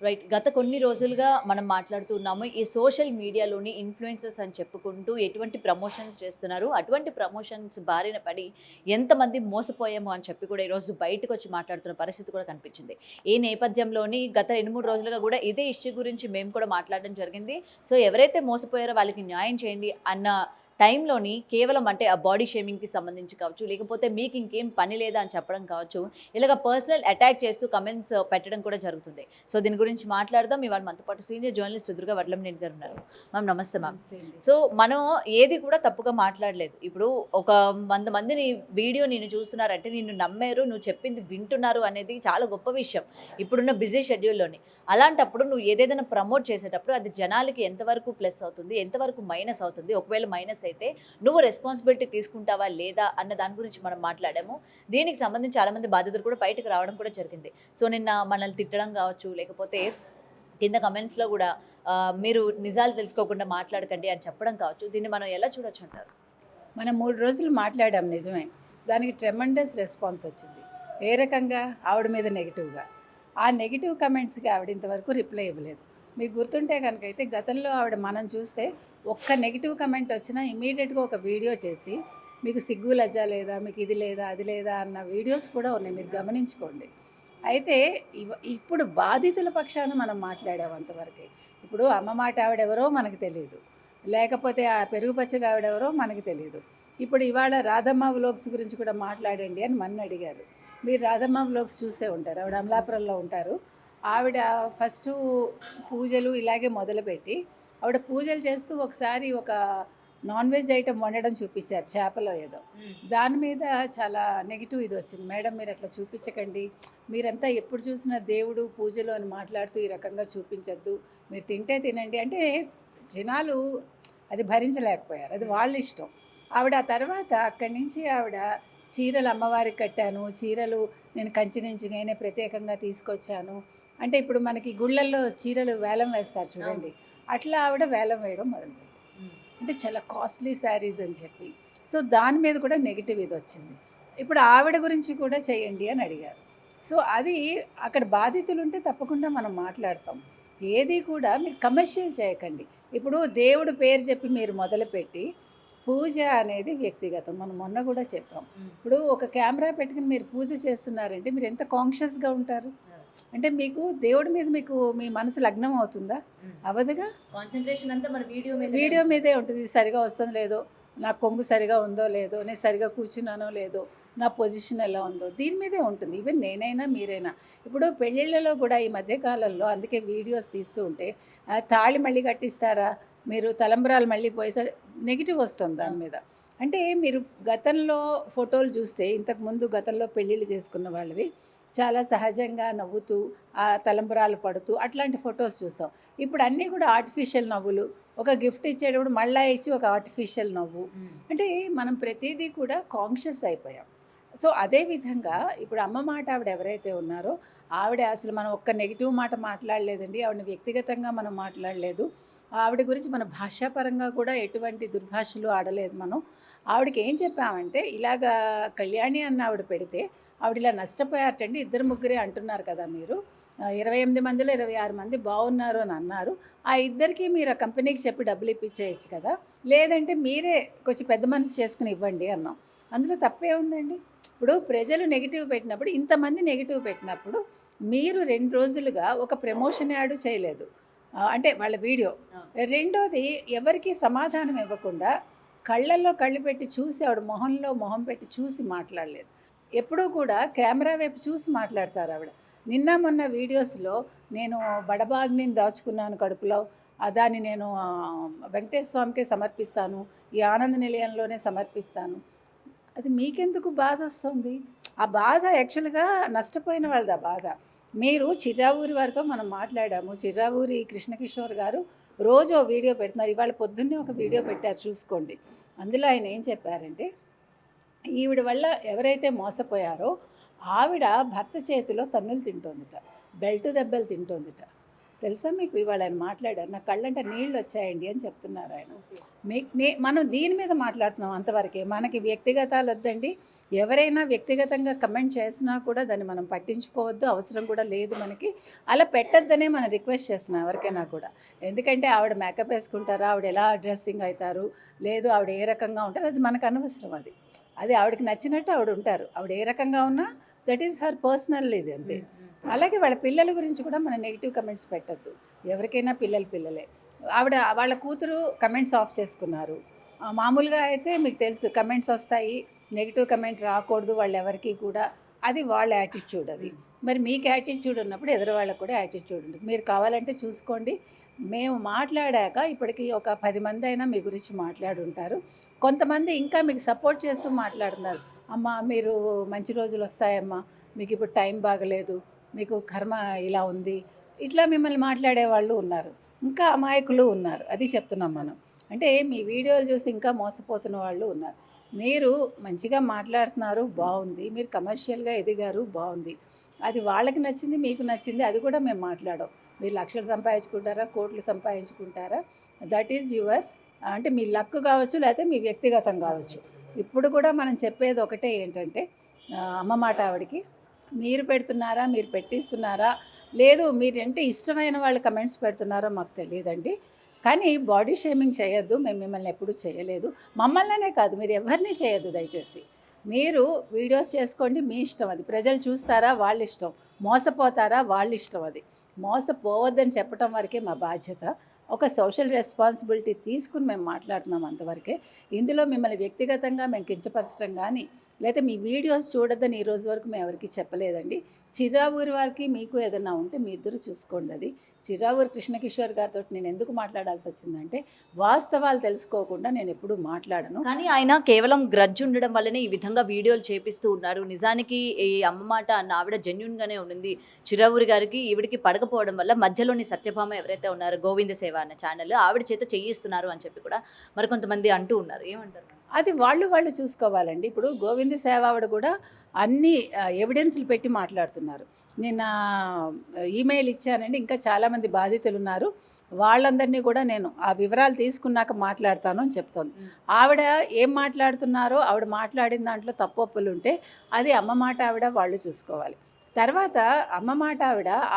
Right. గత కొన్ని రోజులుగా మనం మాట్లాడుతూ ఉన్నాము. ఈ సోషల్ మీడియాలోని ఇన్‌ఫ్లుయెన్సర్స్ అని చెప్పుకుంటూ ఎటువంటి ప్రమోషన్స్ చేస్తున్నారు. అటువంటి ప్రమోషన్స్ బారిన పడి ఎంతమంది మోసపోయామో అని చెప్పి కూడా ఈరోజు బయటకొచ్చి మాట్లాడుతున్న పరిస్థితి కూడా కనిపించింది. ఈ నేపథ్యంలోని గత 2, 3 రోజులుగా కూడా ఇదే ఇష్యూ గురించి మేము కూడా మాట్లాడడం జరిగింది. సో, ఎవరైతే మోసపోయారో వాళ్ళకి న్యాయం చేయండి అన్న టైంలోని కేవలం అంటే ఆ బాడీ షేమింగ్‌కి సంబంధించి కావచ్చు, లేకపోతే మీకు ఇంకేం పని లేదా అని చెప్పడం కావచ్చు, ఇలాగ పర్సనల్ అటాక్ చేస్తూ కమెంట్స్ పెట్టడం కూడా జరుగుతుంది. సో, దీని గురించి మాట్లాడదాం. ఇవాళ మనతో పాటు సీనియర్ జర్నలిస్ట్ దుర్గా వడ్లంనేని గారు ఉన్నారు. మ్యామ్ నమస్తే మ్యామ్. నమస్తే అండి. సో, మనం ఏది కూడా తప్పుగా మాట్లాడలేదు. ఇప్పుడు ఒక 100 మంది నీ వీడియో నిన్ను చూస్తున్నారంటే నిన్ను నమ్మారు, నువ్వు చెప్పింది వింటున్నారు అనేది చాలా గొప్ప విషయం. ఇప్పుడున్న బిజీ షెడ్యూల్‌లోని. అలాంటప్పుడు నువ్వు ఏదేదైనా ప్రమోట్ చేసేటప్పుడు అది జనాలకి ఎంతవరకు ప్లస్ అవుతుంది? ఎంతవరకు మైనస్ అవుతుంది? ఒకవేళ మైనస్ అయితే నువ్వు రెస్పాన్సిబిలిటీ తీసుకుంటావా లేదా అన్న దాని గురించి మనం మాట్లాడాము. దీనికి సంబంధించి చాలామంది బాధితులు కూడా బయటకు రావడం కూడా జరిగింది. సో, నిన్న మనల్ని తిట్టడం కావచ్చు, లేకపోతే కింద కమెంట్స్‌లో కూడా మీరు నిజాలు తెలుసుకోకుండా మాట్లాడకండి అని చెప్పడం కావచ్చు. దీన్ని మనం ఎలా చూడొచ్చంటారు? మనం 3 రోజులు మాట్లాడాం నిజమే. దానికి ట్రెమెండస్ రెస్పాన్స్ వచ్చింది. ఏ రకంగా? ఆవిడ మీద నెగెటివ్‌గా. ఆ నెగెటివ్ కమెంట్స్‌కి ఆవిడ ఇంతవరకు రిప్లై ఇవ్వలేదు. మీకు గుర్తుంటే కనుకైతే గతంలో ఆవిడ మనం చూస్తే ఒక్క నెగెటివ్ కమెంట్ వచ్చినా ఇమ్మీడియట్‌గా ఒక వీడియో చేసి మీకు సిగ్గు లజ్జ లేదా, మీకు ఇది లేదా, అది లేదా అన్న వీడియోస్ కూడా ఉన్నాయి. మీరు గమనించుకోండి. అయితే ఇప్పుడు బాధితుల పక్షాన మనం మాట్లాడాం అంతవరకే. ఇప్పుడు అమ్మ మాట ఆవిడెవరో మనకు తెలీదు. లేకపోతే ఆ పెరుగు పచ్చడి ఆవిడెవరో మనకు తెలీదు. ఇప్పుడు ఇవాళ రాధమ్మ వ్లాగ్స్ గురించి కూడా మాట్లాడండి అని మన్ని అడిగారు. మీరు రాధమ్మ వ్లాగ్స్ చూసే ఉంటారు. ఆవిడ అమలాపురంలో ఉంటారు. ఆవిడ ఫస్టు పూజలు ఇలాగే మొదలుపెట్టి ఆవిడ పూజలు చేస్తూ ఒకసారి ఒక నాన్ వెజ్ ఐటెం వండడం చూపించారు, చేపలో ఏదో. దాని మీద చాలా నెగిటివ్ ఇది వచ్చింది. మేడం మీరు అట్లా చూపించకండి, మీరంతా ఎప్పుడు చూసినా దేవుడు పూజలు అని మాట్లాడుతూ ఈ రకంగా చూపించద్దు, మీరు తింటే తినండి అంటే జనాలు అది భరించలేకపోయారు. అది వాళ్ళ ఇష్టం. ఆవిడ ఆ తర్వాత అక్కడి నుంచి ఆవిడ చీరలు అమ్మవారికి కట్టాను, చీరలు నేను కంచి నుంచి నేనే ప్రత్యేకంగా తీసుకొచ్చాను అంటే ఇప్పుడు మనకి గుళ్ళల్లో చీరలు వేలం వేస్తారు చూడండి, అట్లా ఆవిడ వేలం వేయడం మొదలుపెట్టింది. అంటే చాలా కాస్ట్లీ శారీస్ అని చెప్పి. సో దాని మీద కూడా నెగిటివ్ ఇది వచ్చింది. ఇప్పుడు ఆవిడ గురించి కూడా చేయండి అని అడిగారు. సో అది అక్కడ బాధితులు ఉంటే తప్పకుండా మనం మాట్లాడతాం. ఏది కూడా మీరు కమర్షియల్ చేయకండి. ఇప్పుడు దేవుడు పేరు చెప్పి మీరు మొదలుపెట్టి పూజ అనేది వ్యక్తిగతం. మనం మొన్న కూడా చెప్పాం. ఇప్పుడు ఒక కెమెరా పెట్టుకుని మీరు పూజ చేస్తున్నారంటే మీరు ఎంత కాన్షియస్గా ఉంటారు. అంటే మీకు దేవుడి మీద మీకు మీ మనసు లగ్నం అవుతుందా? అవ్వదుగా. కాన్సంట్రేషన్ అంతా మన వీడియో మీదే ఉంటుంది. ఇది సరిగా వస్తుందో లేదో, నా కొంగు సరిగా ఉందో లేదో, నేను సరిగా కూర్చున్నానో లేదో, నా పొజిషన్ ఎలా ఉందో దీని మీదే ఉంటుంది. ఈవెన్ నేనైనా మీరైనా. ఇప్పుడు పెళ్ళిళ్ళలో కూడా ఈ మధ్యకాలంలో అందుకే వీడియోస్ తీస్తూ ఉంటే తాళి మళ్ళీ కట్టిస్తారా, మీరు తలంబ్రాలు మళ్ళీ పోయేసరి నెగిటివ్ వస్తుంది దాని మీద. అంటే మీరు గతంలో ఫోటోలు చూస్తే ఇంతకుముందు గతంలో పెళ్ళిళ్ళు చేసుకున్న వాళ్ళవి చాలా సహజంగా నవ్వుతూ ఆ తలంబ్రాలు పడుతూ అట్లాంటి ఫొటోస్ చూసాం. ఇప్పుడు అన్నీ కూడా ఆర్టిఫిషియల్ నవ్వులు. ఒక గిఫ్ట్ ఇచ్చేటప్పుడు మళ్ళా ఇచ్చి ఒక ఆర్టిఫిషియల్ నవ్వు. అంటే మనం ప్రతిదీ కూడా కాన్షియస్ అయిపోయాం. సో అదేవిధంగా ఇప్పుడు అమ్మ మాట ఆవిడ ఎవరైతే ఉన్నారో ఆవిడ అసలు మనం ఒక్క నెగిటివ్ మాట మాట్లాడలేదండి. ఆవిడని వ్యక్తిగతంగా మనం మాట్లాడలేదు. ఆవిడ గురించి మన భాషాపరంగా కూడా ఎటువంటి దుర్భాషలు ఆడలేదు మనం. ఆవిడకి ఏం చెప్పామంటే ఇలాగా కళ్యాణి అన్న ఆవిడ పెడితే ఆవిడ ఇలా నష్టపోయారటండి, ఇద్దరు ముగ్గురే అంటున్నారు కదా మీరు, 28 మందిలో 26 మంది బాగున్నారు అని అన్నారు. ఆ ఇద్దరికి మీరు ఆ కంపెనీకి చెప్పి డబ్బులు ఇప్పించేయచ్చు కదా, లేదంటే మీరే కొంచెం పెద్ద మనసు చేసుకుని ఇవ్వండి అన్నాం. అందులో తప్పే ఉందండి. ఇప్పుడు ప్రజలు నెగిటివ్ పెట్టినప్పుడు, ఇంతమంది నెగిటివ్ పెట్టినప్పుడు మీరు 2 రోజులుగా ఒక ప్రమోషన్ యాడ్ చేయలేదు, అంటే వాళ్ళ వీడియో. రెండోది ఎవరికి సమాధానం ఇవ్వకుండా కళ్ళల్లో కళ్ళు పెట్టి చూసి ఆవిడ మొహంలో మొహం పెట్టి చూసి మాట్లాడలేదు. ఎప్పుడూ కూడా కెమెరా వైపు చూసి మాట్లాడతారు ఆవిడ. నిన్న మొన్న వీడియోస్లో నేను బడబాగ్నిని దాచుకున్నాను కడుపులో, దాన్ని నేను వెంకటేశ్వర స్వామికే సమర్పిస్తాను, ఈ ఆనంద నిలయంలోనే సమర్పిస్తాను. అది మీకెందుకు బాధ వస్తుంది? ఆ బాధ యాక్చువల్గా నష్టపోయిన వాళ్ళది ఆ బాధ. మీరు చిర్రావూరి వారితో మనం మాట్లాడాము. చిర్రావూరి కృష్ణకిషోర్ గారు రోజు ఓ వీడియో పెడుతున్నారు. ఇవాళ పొద్దున్నే ఒక వీడియో పెట్టారు, చూసుకోండి. అందులో ఆయన ఏం చెప్పారంటే ఈవిడ వల్ల ఎవరైతే మోసపోయారో ఆవిడ భర్త చేతిలో తన్నులు తింటోందిట, బెల్ట్ దెబ్బలు తింటోందిట. తెలుసా మీకు? ఇవాళ ఆయన మాట్లాడారు. నా కళ్ళంట నీళ్ళు వచ్చాయండి అని చెప్తున్నారు ఆయన. మనం దీని మీద మాట్లాడుతున్నాం అంతవరకే. మనకి వ్యక్తిగతాలు వద్దండి. ఎవరైనా వ్యక్తిగతంగా కమెంట్ చేసినా కూడా దాన్ని మనం పట్టించుకోవద్దు, అవసరం కూడా లేదు మనకి. అలా పెట్టొద్దనే మనం రిక్వెస్ట్ చేస్తున్నాం ఎవరికైనా కూడా. ఎందుకంటే ఆవిడ మేకప్ వేసుకుంటారా, ఆవిడ ఎలా డ్రెస్సింగ్ అవుతారు, లేదు ఆవిడ ఏ రకంగా ఉంటారు, అది మనకు అనవసరం. అది ఆవిడకి నచ్చినట్టు ఆవిడ ఉంటారు. ఆవిడ ఏ రకంగా ఉన్నా దట్ ఈస్ హర్ పర్సనల్ ఇది అంతే. అలాగే వాళ్ళ పిల్లల గురించి కూడా మనం నెగిటివ్ కమెంట్స్ పెట్టద్దు. ఎవరికైనా పిల్లలే. వాళ్ళ కూతురు కమెంట్స్ ఆఫ్ చేసుకున్నారు. మామూలుగా అయితే మీకు తెలుసు కమెంట్స్ వస్తాయి, నెగిటివ్ కమెంట్ రాకూడదు వాళ్ళెవరికి కూడా. అది వాళ్ళ యాటిట్యూడ్ అది. మరి మీకు యాటిట్యూడ్ ఉన్నప్పుడు ఎదురు వాళ్ళకు కూడా యాటిట్యూడ్ ఉంటుంది. మీరు కావాలంటే చూసుకోండి. మేము మాట్లాడాక ఇప్పటికి ఒక 10 మంది అయినా మీ గురించి మాట్లాడుంటారు. కొంతమంది ఇంకా మీకు సపోర్ట్ చేస్తూ మాట్లాడుతున్నారు. అమ్మ మీరు మంచి రోజులు వస్తాయమ్మా, మీకు ఇప్పుడు టైం బాగలేదు, మీకు కర్మ ఇలా ఉంది, ఇట్లా మిమ్మల్ని మాట్లాడే వాళ్ళు ఉన్నారు. ఇంకా అమాయకులు ఉన్నారు. అది చెప్తున్నాం మనం. అంటే మీ వీడియోలు చూసి ఇంకా మోసపోతున్న వాళ్ళు ఉన్నారు. మీరు మంచిగా మాట్లాడుతున్నారు, బాగుంది. మీరు కమర్షియల్గా ఎదిగారు, బాగుంది. అది వాళ్ళకి నచ్చింది, మీకు నచ్చింది, అది కూడా మేము మాట్లాడం. మీరు లక్షలు సంపాదించుకుంటారా, కోట్లు సంపాదించుకుంటారా, దట్ ఈజ్ యువర్, అంటే మీ లక్ కావచ్చు, లేకపోతే మీ వ్యక్తిగతం కావచ్చు. ఇప్పుడు కూడా మనం చెప్పేది ఒకటే ఏంటంటే, అమ్మ మాట ఆవిడకి మీరు పెడుతున్నారా, మీరు పెట్టిస్తున్నారా, లేదు మీరంటే ఇష్టమైన వాళ్ళు కమెంట్స్ పెడుతున్నారో మాకు తెలియదండి. కానీ బాడీ షేమింగ్ చేయొద్దు. మేము మిమ్మల్ని ఎప్పుడూ చేయలేదు. మమ్మల్నే కాదు, మీరు ఎవరిని చేయొద్దు దయచేసి. మీరు వీడియోస్ చేసుకోండి, మీ ఇష్టం అది. ప్రజలు చూస్తారా వాళ్ళ ఇష్టం, మోసపోతారా వాళ్ళ ఇష్టం. అది మోసపోవద్దని చెప్పడం వరకే మా బాధ్యత. ఒక సోషల్ రెస్పాన్సిబిలిటీ తీసుకుని మేము మాట్లాడుతున్నాం అంతవరకే. ఇందులో మిమ్మల్ని వ్యక్తిగతంగా మేము కించపరచడం కానీ, లేకపోతే మీ వీడియోస్ చూడొద్దని ఈ రోజు వరకు మేము ఎవరికి చెప్పలేదండి. చిరావూరి వారికి మీకు ఏదైనా ఉంటే మీ ఇద్దరు చూసుకోండి. అది చిరావూరి కృష్ణకిషోర్ గారితో నేను ఎందుకు మాట్లాడాల్సి వచ్చిందంటే, వాస్తవాలు తెలుసుకోకుండా నేను ఎప్పుడూ మాట్లాడను. కానీ ఆయన కేవలం గ్రడ్జ్ ఉండడం వల్లనే ఈ విధంగా వీడియోలు చేపిస్తూ ఉన్నారు. నిజానికి ఈ అమ్మ మాట అన్న ఆవిడ జెన్యున్గానే ఉండింది. చిరావూరి గారికి ఈవిడికి పడకపోవడం వల్ల మధ్యలోని సత్యభామ ఎవరైతే ఉన్నారో గోవింద సేవ అన్న ఛానల్ ఆవిడ చేత చేయిస్తున్నారు అని చెప్పి కూడా మరి కొంతమంది అంటూ ఉన్నారు. ఏమంటారు? అది వాళ్ళు చూసుకోవాలండి. ఇప్పుడు గోవింద సేవ ఆవిడ కూడా అన్ని ఎవిడెన్స్లు పెట్టి మాట్లాడుతున్నారు. నిన్న ఈమెయిల్ ఇచ్చానండి, ఇంకా చాలామంది బాధితులు ఉన్నారు, వాళ్ళందరినీ కూడా నేను ఆ వివరాలు తీసుకున్నాక మాట్లాడతాను అని చెప్తోంది. ఆవిడ ఏం మాట్లాడుతున్నారో, ఆవిడ మాట్లాడిన దాంట్లో తప్పొప్పులు ఉంటే అది అమ్మ మాట ఆవిడ వాళ్ళు చూసుకోవాలి. తర్వాత అమ్మ మాట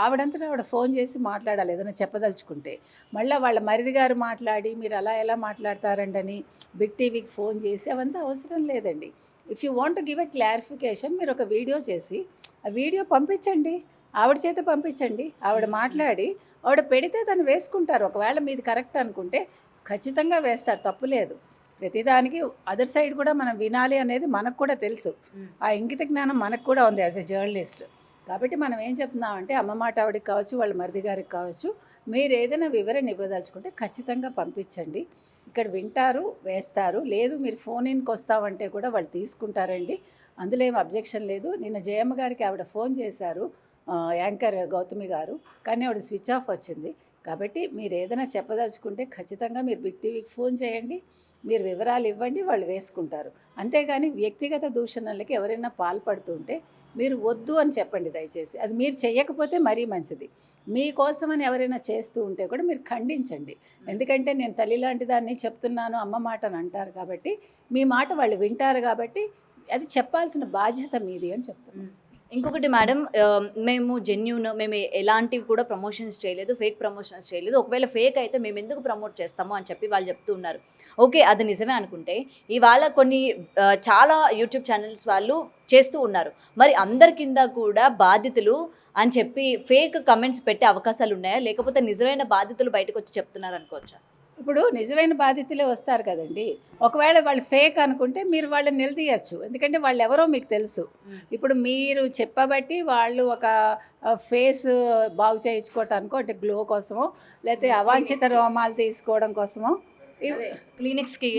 ఆవిడంతటా ఆవిడ ఫోన్ చేసి మాట్లాడాలి ఏదైనా చెప్పదలుచుకుంటే. మళ్ళీ వాళ్ళ మరిది గారు మాట్లాడి మీరు అలా ఎలా మాట్లాడతారండని బిగ్ టీవీకి ఫోన్ చేసి అవంతా అవసరం లేదండి. If you want to give a clarification, మీరు ఒక వీడియో చేసి ఆ వీడియో పంపించండి, ఆవిడ చేత పంపించండి. ఆవిడ మాట్లాడి ఆవిడ పెడితే తను వేసుకుంటారు. ఒకవేళ మీది కరెక్ట్ అనుకుంటే ఖచ్చితంగా వేస్తారు, తప్పు లేదు. ప్రతిదానికి అదర్ సైడ్ కూడా మనం వినాలి అనేది మనకు కూడా తెలుసు. ఆ ఇంగిత జ్ఞానం మనకు కూడా ఉంది యాజ్ ఎ జర్నలిస్ట్. కాబట్టి మనం ఏం చెప్తున్నామంటే, అమ్మ మాట ఆవిడకి కావచ్చు, వాళ్ళ మరిది గారికి కావచ్చు, మీరు ఏదైనా వివరణ ఇవ్వదలుచుకుంటే ఖచ్చితంగా పంపించండి. ఇక్కడ వింటారు, వేస్తారు. లేదు మీరు ఫోన్ ఇన్కి వస్తామంటే కూడా వాళ్ళు తీసుకుంటారండి. అందులో ఏం అబ్జెక్షన్ లేదు. నిన్న జయమ్మ గారికి ఆవిడ ఫోన్ చేశారు, యాంకర్ గౌతమి గారు, కానీ ఆవిడ స్విచ్ ఆఫ్ వచ్చింది. కాబట్టి మీరు ఏదైనా చెప్పదలుచుకుంటే ఖచ్చితంగా మీరు బిగ్ టీవీకి ఫోన్ చేయండి, మీరు వివరాలు ఇవ్వండి, వాళ్ళు వేసుకుంటారు. అంతేగాని వ్యక్తిగత దూషణలకి ఎవరైనా పాల్పడుతుంటే మీరు వద్దు అని చెప్పండి దయచేసి. అది మీరు చేయకపోతే మరీ మంచిది. మీకోసమని ఎవరైనా చేస్తూ ఉంటే కూడా మీరు ఖండించండి. ఎందుకంటే నేను తల్లి లాంటి దాన్ని చెప్తున్నాను, అమ్మ మాట అని అంటారు కాబట్టి, మీ మాట వాళ్ళు వింటారు కాబట్టి అది చెప్పాల్సిన బాధ్యత మీది అని చెప్తున్నాను. ఇంకొకటి మేడం, మేము జెన్యూన్, మేము ఎలాంటివి కూడా ప్రమోషన్స్ చేయలేదు, ఫేక్ ప్రమోషన్స్ చేయలేదు. ఒకవేళ ఫేక్ అయితే మేము ఎందుకు ప్రమోట్ చేస్తాము అని చెప్పి వాళ్ళు చెప్తూ ఉన్నారు. ఓకే, అది నిజమే అనుకుంటే ఇవాళ కొన్ని చాలా యూట్యూబ్ ఛానల్స్ వాళ్ళు చేస్తూ ఉన్నారు. మరి అందరి కింద కూడా బాధితులు అని చెప్పి ఫేక్ కమెంట్స్ పెట్టే అవకాశాలు ఉన్నాయా, లేకపోతే నిజమైన బాధితులు బయటకు వచ్చి చెప్తున్నారు అనుకోవచ్చా? ఇప్పుడు నిజమైన బాధితులే వస్తారు కదండి. ఒకవేళ వాళ్ళు ఫేక్ అనుకుంటే మీరు వాళ్ళని నిలదీయచ్చు, ఎందుకంటే వాళ్ళు ఎవరో మీకు తెలుసు. ఇప్పుడు మీరు చెప్పబట్టి వాళ్ళు ఒక ఫేస్ బాగు చేయించుకోవటానికో, అంటే గ్లో కోసమో, లేకపోతే అవాంఛిత రోమాలు తీసుకోవడం కోసమో క్లినిక్స్కి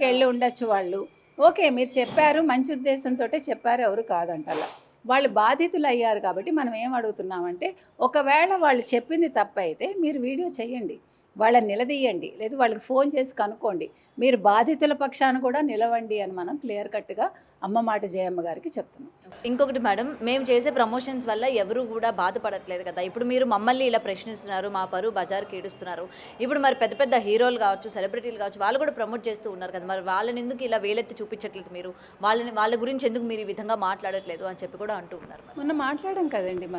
వెళ్ళి ఉండొచ్చు వాళ్ళు. ఓకే, మీరు చెప్పారు, మంచి ఉద్దేశంతో చెప్పారు, ఎవరు కాదంటలా. వాళ్ళు బాధితులు అయ్యారు కాబట్టి మనం ఏం అడుగుతున్నామంటే, ఒకవేళ వాళ్ళు చెప్పింది తప్పైతే మీరు వీడియో చేయండి, వాళ్ళని నిలదీయండి, లేదు వాళ్ళకి ఫోన్ చేసి కనుక్కోండి. మీరు బాధితుల పక్షాన కూడా నిలవండి అని మనం క్లియర్ కట్గా అమ్మ మాట జయమ్మ గారికి చెప్తున్నాం. ఇంకొకటి మేడం, మేము చేసే ప్రమోషన్స్ వల్ల ఎవరు కూడా బాధపడట్లేదు కదా. ఇప్పుడు మీరు మమ్మల్ని ఇలా ప్రశ్నిస్తున్నారు, మా పరువు బజార్కి ఏడుస్తున్నారు. ఇప్పుడు మరి పెద్ద పెద్ద హీరోలు కావచ్చు, సెలబ్రిటీలు కావచ్చు, వాళ్ళు కూడా ప్రమోట్ చేస్తూ ఉన్నారు కదా. మరి వాళ్ళని ఎందుకు ఇలా వేలెత్తి చూపించట్లేదు మీరు? వాళ్ళ గురించి ఎందుకు మీరు ఈ విధంగా మాట్లాడట్లేదు అని చెప్పి కూడా అంటూ ఉన్నారు. మొన్న మాట్లాడాం కదండి,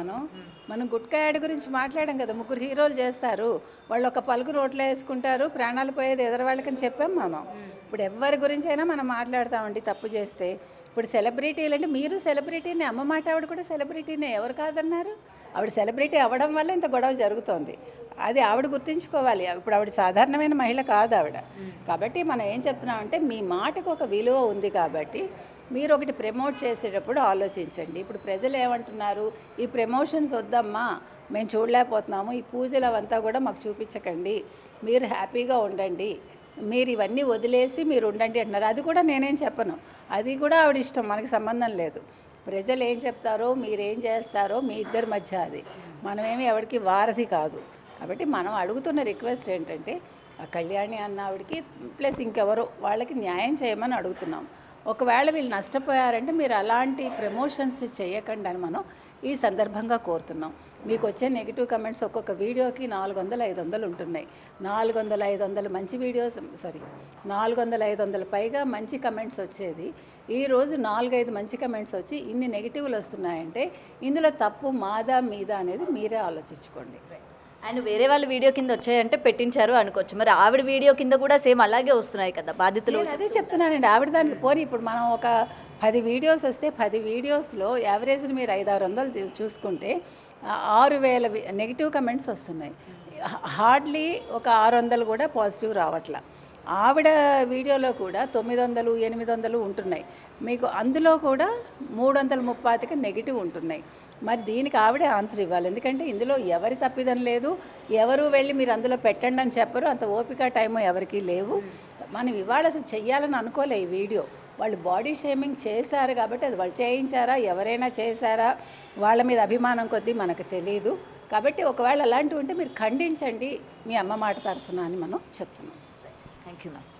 మనం గుట్కా యాడ్ గురించి మాట్లాడాం కదా. 3 హీరోలు చేస్తారు, వాళ్ళు ఒక పలుకు రోట్లో వేసుకుంటారు, ప్రాణాలు పోయేది ఎదరవాళ్ళకని చెప్పాం మనం. ఇప్పుడు ఎవరి గురించి అయినా మనం మాట్లాడతామండి తప్పు చేస్తే. ఇప్పుడు సెలబ్రిటీలు అంటే మీరు సెలబ్రిటీనే, అమ్మ మాట ఆవిడ కూడా సెలబ్రిటీనే, ఎవరు కాదన్నారు? ఆవిడ సెలబ్రిటీ అవ్వడం వల్ల ఇంత గొడవ జరుగుతోంది. అది ఆవిడ గుర్తుంచుకోవాలి. ఇప్పుడు ఆవిడ సాధారణమైన మహిళ కాదు ఆవిడ. కాబట్టి మనం ఏం చెప్తున్నామంటే మీ మాటకు ఒక విలువ ఉంది కాబట్టి మీరు ఒకటి ప్రమోట్ చేసేటప్పుడు ఆలోచించండి. ఇప్పుడు ప్రజలు ఏమంటున్నారు, ఈ ప్రమోషన్స్ వద్దమ్మా, మేము చూడలేకపోతున్నాము, ఈ పూజలు అవంతా కూడా మాకు చూపించకండి, మీరు హ్యాపీగా ఉండండి, మీరు ఇవన్నీ వదిలేసి మీరు ఉండండి అంటున్నారు. అది కూడా నేనేం చెప్పను, అది కూడా ఆవిడ ఇష్టం, మనకి సంబంధం లేదు. ప్రజలు ఏం చెప్తారో మీరేం చేస్తారో మీ ఇద్దరి మధ్య, అది మనమేమి ఎవరికి వారధి కాదు. కాబట్టి మనం అడుగుతున్న రిక్వెస్ట్ ఏంటంటే ఆ కళ్యాణి అన్న ఆవిడకి ప్లస్ ఇంకెవరో వాళ్ళకి న్యాయం చేయమని అడుగుతున్నాం. ఒకవేళ వీళ్ళు నష్టపోయారంటే మీరు అలాంటి ప్రమోషన్స్ చేయకండి అని మనం ఈ సందర్భంగా కోరుతున్నాం. మీకు వచ్చే నెగిటివ్ కమెంట్స్ ఒక్కొక్క వీడియోకి 400-500 ఉంటున్నాయి. 400-500 మంచి వీడియోస్, 400-500 పైగా మంచి కమెంట్స్ వచ్చేది. ఈరోజు 4-5 మంచి కమెంట్స్ వచ్చి ఇన్ని నెగిటివ్లు వస్తున్నాయంటే ఇందులో తప్పు మాదా మీదా అనేది మీరే ఆలోచించుకోండి. అండ్ వేరే వాళ్ళ వీడియో కింద వచ్చాయంటే పెట్టించారు అనుకోవచ్చు, మరి ఆవిడ వీడియో కింద కూడా సేమ్ అలాగే వస్తున్నాయి కదా బాధితులు. అదే చెప్తున్నానండి, ఆవిడ దానికి పోనీ ఇప్పుడు మనం ఒక 10 వీడియోస్ వస్తే 10 వీడియోస్లో యావరేజ్ని మీరు 500-600 చూసుకుంటే 6000 నెగిటివ్ కమెంట్స్ వస్తున్నాయి. హార్డ్లీ ఒక 600 కూడా పాజిటివ్ రావట్లా. ఆవిడ వీడియోలో కూడా 900-800 ఉంటున్నాయి. మీకు అందులో కూడా 335 నెగిటివ్ ఉంటున్నాయి. మరి దీనికి ఆవిడే ఆన్సర్ ఇవ్వాలి. ఎందుకంటే ఇందులో ఎవరి తప్పిదం లేదు, ఎవరు వెళ్ళి మీరు అందులో పెట్టండి అని చెప్పరు, అంత ఓపిక టైము ఎవరికి లేవు. మనం ఇవాళ అసలు చెయ్యాలని అనుకోలే ఈ వీడియో. వాళ్ళు బాడీ షేమింగ్ చేశారు కాబట్టి అది వాళ్ళు చేయించారా, ఎవరైనా చేశారా, వాళ్ళ మీద అభిమానం కొద్దీ మనకు తెలియదు. కాబట్టి ఒకవేళ అలాంటివి ఉంటే మీరు ఖండించండి మీ అమ్మ మాట తరఫున అని మనం చెప్తున్నాం. Thank you ma'am.